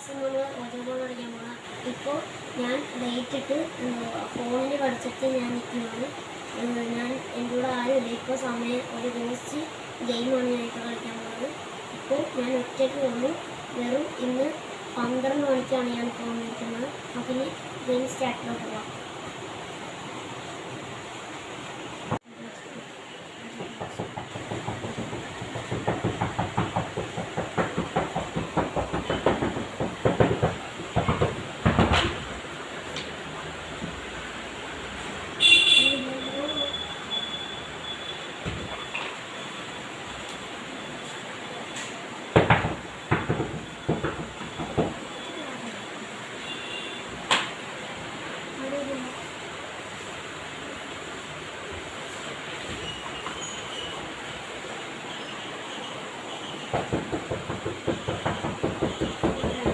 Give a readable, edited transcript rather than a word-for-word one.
നമ്മൾ ഓജോബോൾ കളിക്കാൻ പോകണം. ഇപ്പോൾ ഞാൻ ഡേറ്റ് ഇട്ട് ഫോണിൽ പഠിച്ചിട്ട് ഞാൻ നിൽക്കുന്നതാണ്. ഞാൻ എൻ്റെ കൂടെ ആരുമില്ല. ഇപ്പോൾ സമയം ഒരു ഗോസ്റ്റ് ഗെയിമാണ് ഞാൻ ഇപ്പോൾ കളിക്കാൻ പോകുന്നത്. ഇപ്പോൾ ഞാൻ ഒറ്റയ്ക്ക് വന്നു. വെറും ഇന്ന് 12 മണിക്കാണ് ഞാനിപ്പോൾ വന്നിരിക്കുന്നത്. നമുക്കിനി ഗെയിം സ്റ്റാർട്ടിലോട്ട് പോകാം.